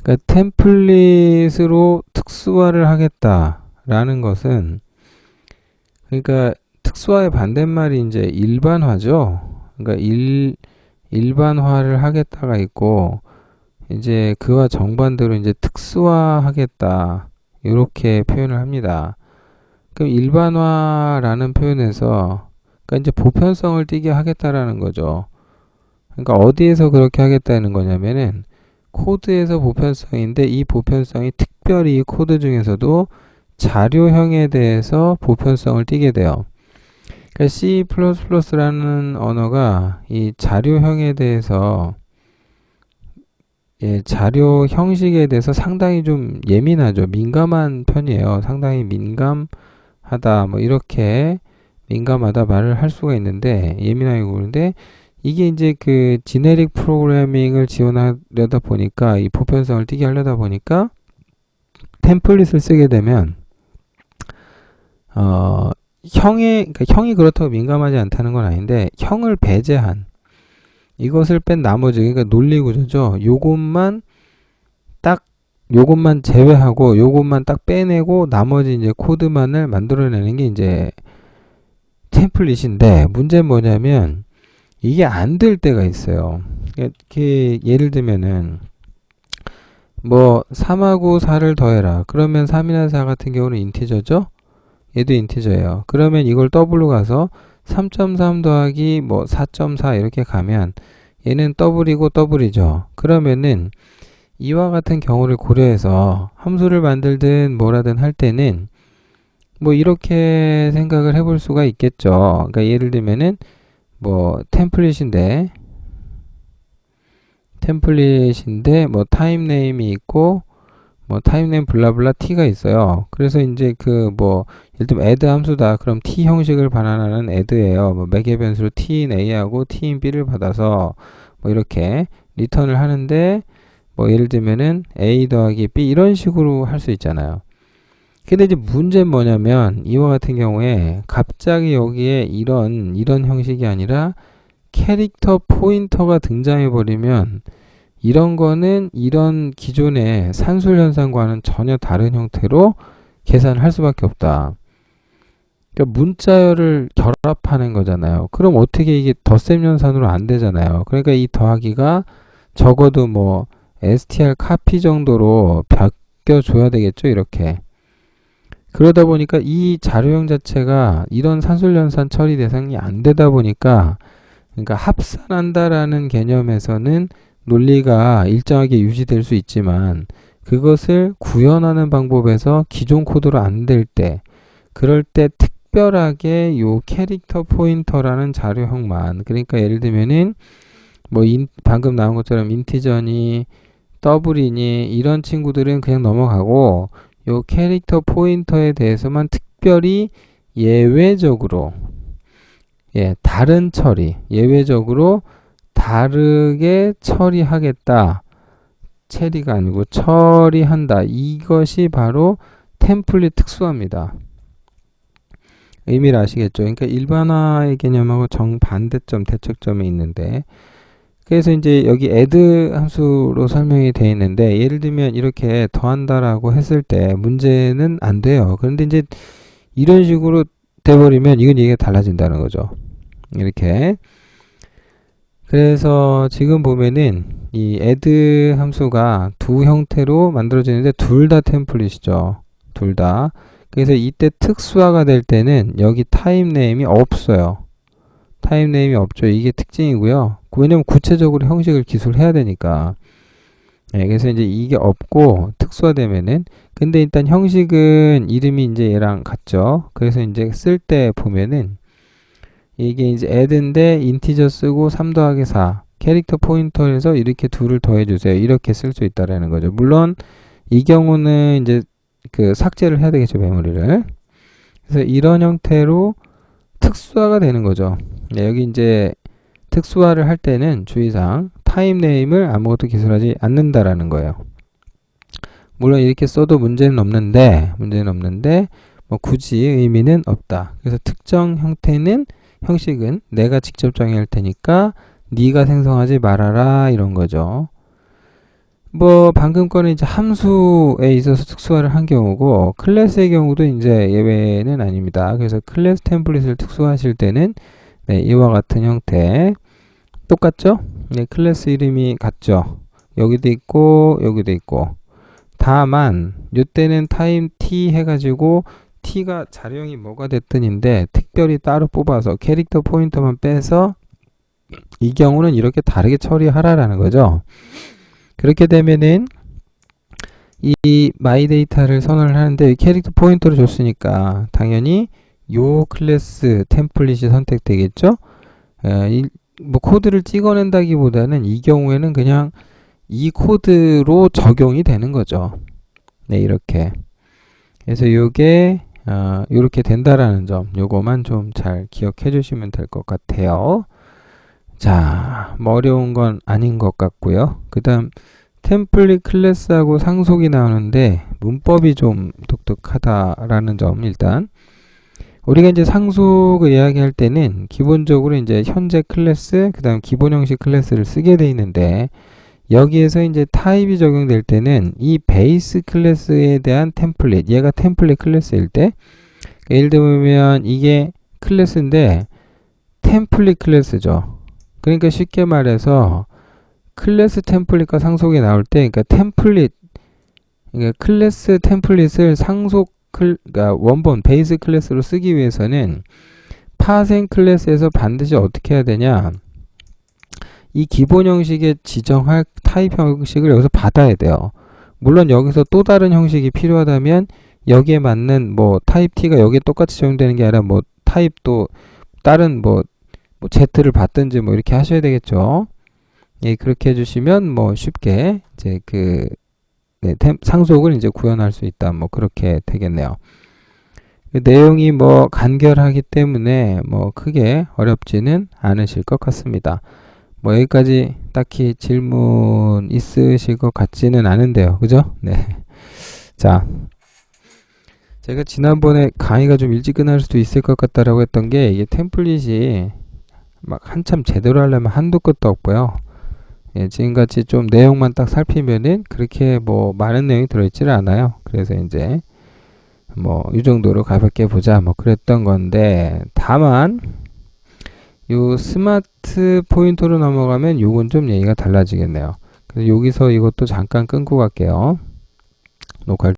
그러니까 템플릿으로 특수화를 하겠다라는 것은, 그러니까 특수화의 반대말이 이제 일반화죠. 그러니까 일반화를 하겠다가 있고, 이제 그와 정반대로 이제 특수화하겠다, 이렇게 표현을 합니다. 그럼 일반화라는 표현에서, 그러니까 이제 보편성을 띠게 하겠다라는 거죠. 그러니까 어디에서 그렇게 하겠다는 거냐면은 코드에서 보편성인데, 이 보편성이 특별히 이 코드 중에서도 자료형에 대해서 보편성을 띠게 돼요. 그러니까 C++라는 언어가 이 자료형에 대해서, 자료 형식에 대해서 상당히 좀 예민하죠. 민감한 편이에요. 상당히 민감하다, 뭐 이렇게 민감하다 말을 할 수가 있는데, 예민하게 구는데, 이게 이제 그 지네릭 프로그래밍을 지원하려다 보니까, 이 보편성을 띠게 하려다 보니까 템플릿을 쓰게 되면 그러니까 형이 그렇다고 민감하지 않다는 건 아닌데, 형을 배제한, 이것을 뺀 나머지, 그러니까 논리 구조죠. 요것만 제외하고 요것만 딱 빼내고 나머지 이제 코드만을 만들어내는 게 이제 템플릿인데, 문제는 뭐냐면 이게 안 될 때가 있어요. 이렇게 예를 들면은 뭐 3하고 4를 더해라. 그러면 3이나 4 같은 경우는 인티저죠. 얘도 인티저예요. 그러면 이걸 더블로 가서 3.3 더하기 뭐 4.4 이렇게 가면 얘는 더블이고 더블이죠. 그러면은 이와 같은 경우를 고려해서 함수를 만들든 뭐라든 할 때는 뭐 이렇게 생각을 해볼 수가 있겠죠. 그러니까 예를 들면은 뭐 템플릿인데 뭐 타임 네임이 있고 뭐 타임 네임 블라블라 t가 있어요. 그래서 이제 그 뭐 예를 들면 add 함수다. 그럼 t 형식을 반환하는 add예요. 뭐 매개 변수로 t인 a하고 t인 b를 받아서 뭐 이렇게 리턴을 하는데, 뭐 예를 들면은 a 더하기 b 이런 식으로 할 수 있잖아요. 근데 이제 문제는 뭐냐면 이와 같은 경우에 갑자기 여기에 이런 형식이 아니라 캐릭터 포인터가 등장해 버리면, 이런 거는 이런 기존의 산술 현상과는 전혀 다른 형태로 계산을 할 수밖에 없다. 그러니까 문자열을 결합하는 거잖아요. 그럼 어떻게 이게 덧셈 연산으로 안 되잖아요. 그러니까 이 더하기가 적어도 뭐 str 카피 정도로 바뀌어줘야 되겠죠, 이렇게. 그러다 보니까 이 자료형 자체가 이런 산술연산 처리 대상이 안 되다 보니까, 그러니까 합산한다라는 개념에서는 논리가 일정하게 유지될 수 있지만, 그것을 구현하는 방법에서 기존 코드로 안 될 때, 그럴 때 특별하게 요 캐릭터 포인터라는 자료형만, 그러니까 예를 들면은 뭐 방금 나온 것처럼 인티저니 더블이니 이런 친구들은 그냥 넘어가고, 요 캐릭터 포인터에 대해서만 특별히 예외적으로, 다른 처리, 예외적으로 다르게 처리하겠다. 처리가 아니고 처리한다. 이것이 바로 템플릿 특수화입니다. 의미를 아시겠죠? 그러니까 일반화의 개념하고 정반대점, 대척점이 있는데, 그래서 이제 여기 add 함수로 설명이 되어 있는데, 예를 들면 이렇게 더한다라고 했을 때 문제는 안 돼요. 그런데 이제 이런 식으로 돼버리면 이건 얘기가 달라진다는 거죠. 이렇게. 그래서 지금 보면은 이 add 함수가 두 형태로 만들어지는데 둘 다 템플릿이죠. 둘 다. 그래서 이때 특수화가 될 때는 여기 타임 네임이 없어요. 타임 네임이 없죠. 이게 특징이고요. 왜냐면 구체적으로 형식을 기술해야 되니까. 그래서 이제 이게 없고 특수화되면은, 근데 일단 형식은 이름이 이제 얘랑 같죠. 그래서 이제 쓸 때 보면은 이게 이제 add인데 인티저 쓰고 3 더하기 4 캐릭터 포인터에서 이렇게 둘을 더해주세요. 이렇게 쓸 수 있다라는 거죠. 물론 이 경우는 이제 그 삭제를 해야 되겠죠, 메모리를. 그래서 이런 형태로 특수화가 되는 거죠. 여기 이제 특수화를 할 때는 주의사항 타임 네임을 아무것도 기술하지 않는다라는 거예요. 물론 이렇게 써도 문제는 없는데 뭐 굳이 의미는 없다. 그래서 특정 형식은 내가 직접 정의할 테니까 네가 생성하지 말아라, 이런 거죠. 뭐 방금 거는 이제 함수에 있어서 특수화를 한 경우고 클래스의 경우도 이제 예외는 아닙니다. 그래서 클래스 템플릿을 특수화하실 때는 네, 이와 같은 형태 똑같죠? 네, 클래스 이름이 같죠? 여기도 있고 여기도 있고 다만 이때는 타임 t 해가지고 t가 자령이 뭐가 됐든인데 특별히 따로 뽑아서 캐릭터 포인터만 빼서 이 경우는 이렇게 다르게 처리하라라는 거죠. 그렇게 되면은 이 마이 데이터를 선언을 하는데 캐릭터 포인터를 줬으니까 당연히 요 클래스 템플릿이 선택되겠죠. 뭐 코드를 찍어낸다기보다는 이 경우에는 그냥 이 코드로 적용이 되는 거죠. 네, 이렇게. 그래서 요게 이렇게 된다라는 점, 요거만 좀 잘 기억해 주시면 될 것 같아요. 자, 뭐 어려운 건 아닌 것 같고요. 그 다음 템플릿 클래스하고 상속이 나오는데 문법이 좀 독특하다라는 점 일단 우리가 이제 상속을 이야기할 때는 기본적으로 이제 현재 클래스 그 다음 기본 형식 클래스를 쓰게 돼 있는데 여기에서 이제 타입이 적용될 때는 이 베이스 클래스에 대한 템플릿 얘가 템플릿 클래스일 때 예를 들면 이게 클래스인데 템플릿 클래스죠. 그러니까 쉽게 말해서 클래스 템플릿과 상속이 나올 때 그러니까 템플릿 그러니까 클래스 템플릿을 상속 그러니까 원본 베이스 클래스로 쓰기 위해서는 파생 클래스에서 반드시 어떻게 해야 되냐 이 기본 형식에 지정할 타입 형식을 여기서 받아야 돼요. 물론 여기서 또 다른 형식이 필요하다면 여기에 맞는 뭐 타입 t가 여기에 똑같이 적용되는 게 아니라 뭐 타입도 다른 뭐 z를 받든지 뭐 이렇게 하셔야 되겠죠. 예, 그렇게 해주시면 뭐 쉽게 이제 그 네, 상속을 이제 구현할 수 있다. 뭐 그렇게 되겠네요. 그 내용이 뭐 간결하기 때문에 뭐 크게 어렵지는 않으실 것 같습니다. 뭐 여기까지 딱히 질문 있으실 것 같지는 않은데요. 그죠? 네. 자, 제가 지난번에 강의가 좀 일찍 끝날 수도 있을 것 같다라고 했던 게 이게 템플릿이 막 한참 제대로 하려면 한도 끝도 없고요. 예, 지금같이 좀 내용만 딱 살피면은 그렇게 뭐 많은 내용이 들어있지는 않아요. 그래서 이제 뭐 이 정도로 가볍게 보자 뭐 그랬던 건데 다만 요 스마트 포인터로 넘어가면 요건 좀 얘기가 달라지겠네요. 그래서 여기서 이것도 잠깐 끊고 갈게요. 녹화를